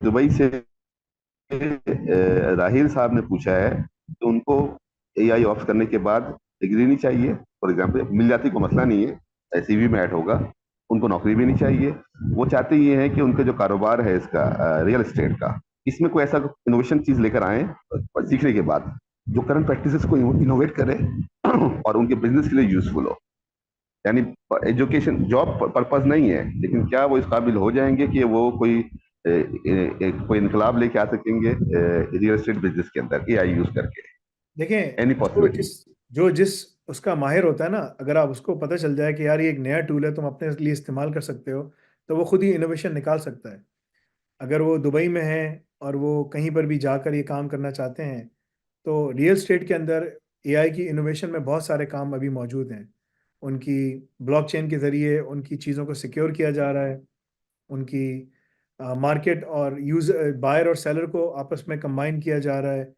Dubai से राहिल साहब ने पूछा है तो उनको एआई ऑफ करने के बाद डिग्री नहीं चाहिए। फॉर एग्जाम्पल मिल जाती, कोई मसला नहीं है, सीवी में ऐड होगा। उनको नौकरी भी नहीं चाहिए। वो चाहते ये हैं कि उनका जो कारोबार है इसका, रियल एस्टेट का, इसमें कोई ऐसा इनोवेशन चीज लेकर आए सीखने के बाद, जो करंट प्रैक्टिसेस को इनोवेट करे और उनके बिजनेस के लिए यूजफुल हो। यानी एजुकेशन जॉब पर्पस नहीं है, लेकिन क्या वो इस काबिल हो जाएंगे कि वो कोई कोई इनकलाब लेके आ सकेंगे रियल एस्टेट बिजनेस के अंदर एआई यूज करके। देखें, एनी जो पॉसिबिलिटी। जिस जो जिस उसका माहिर होता है ना, अगर आप उसको पता चल जाए कि यार ये एक नया टूल है, तुम अपने लिए इस्तेमाल कर सकते हो, तो वो खुद ही इनोवेशन निकाल सकता है। अगर वो दुबई में है और वो कहीं पर भी जाकर ये काम करना चाहते हैं, तो रियल स्टेट के अंदर एआई की इनोवेशन में बहुत सारे काम अभी मौजूद हैं। उनकी ब्लॉकचेन के ज़रिए उनकी चीज़ों को सिक्योर किया जा रहा है। उनकी मार्केट और यूजर बायर और सेलर को आपस में कंबाइन किया जा रहा है।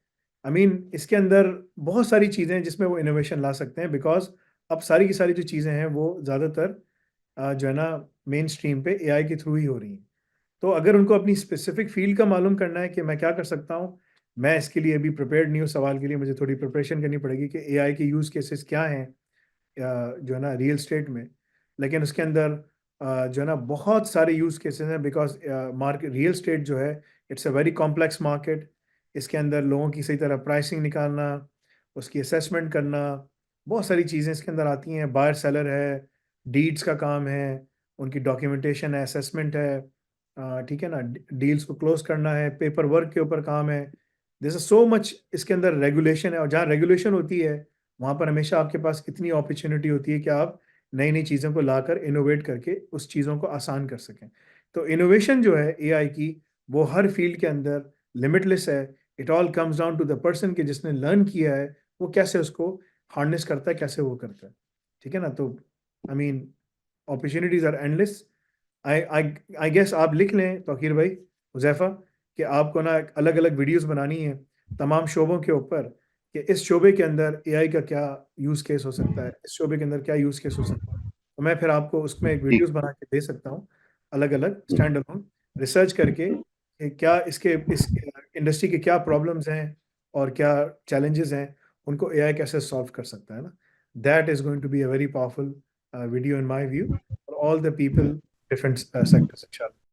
आई मीन इसके अंदर बहुत सारी चीज़ें हैं जिसमें वो इनोवेशन ला सकते हैं, बिकॉज अब सारी की सारी जो चीज़ें हैं वो ज़्यादातर जो है ना, मेन स्ट्रीम पे एआई के थ्रू ही हो रही हैं। तो अगर उनको अपनी स्पेसिफिक फील्ड का मालूम करना है कि मैं क्या कर सकता हूँ, मैं इसके लिए अभी प्रिपेयर्ड नहीं हूँ। सवाल के लिए मुझे थोड़ी प्रिपरेशन करनी पड़ेगी कि एआई के यूज़ केसेस क्या हैं जो है ना रियल स्टेट में। लेकिन उसके अंदर जो है ना बहुत सारे यूज़ केसेस हैं, बिकॉज मार्केट रियल स्टेट जो है, it's a very complex market. इसके अंदर लोगों की सही तरह प्राइसिंग निकालना, उसकी असेसमेंट करना, बहुत सारी चीज़ें इसके अंदर आती हैं। बायर सेलर है, डीड्स का काम है, उनकी डॉक्यूमेंटेशन है, असेसमेंट है, ठीक है ना, डील्स को क्लोज करना है, पेपर वर्क के ऊपर काम है। This is so much. इसके अंदर रेगुलेशन है, और जहाँ रेगुलेशन होती है वहाँ पर हमेशा आपके पास इतनी अपॉर्चुनिटी होती है कि आप नई नई चीज़ों को लाकर इनोवेट करके उस चीज़ों को आसान कर सकें। तो इनोवेशन जो है एआई की, वो हर फील्ड के अंदर लिमिटलेस है। It all comes down to the person कि जिसने लर्न किया है वो कैसे उसको हार्नेस करता है, कैसे वो करता है। ठीक है ना। तो I mean opportunities are endless. I I I guess आप लिख लें तौकीर भाई, हुज़ैफा, कि आपको ना अलग अलग वीडियोस बनानी है तमाम शोबों के ऊपर, कि इस शोबे के अंदर एआई का क्या यूज़ केस हो सकता है, इस शोबे के अंदर क्या यूज़ केस हो सकता है। तो मैं फिर आपको उसमें एक ठीक। वीडियोस बना के दे सकता हूँ, अलग अलग स्टैंड अलोन, रिसर्च करके कि क्या इसके इस इंडस्ट्री के क्या प्रॉब्लम्स हैं और क्या चैलेंजेस हैं, उनको एआई कैसे सॉल्व कर सकता है ना। That is going to be a very powerful video in my view for all the people, different sectors, inshallah.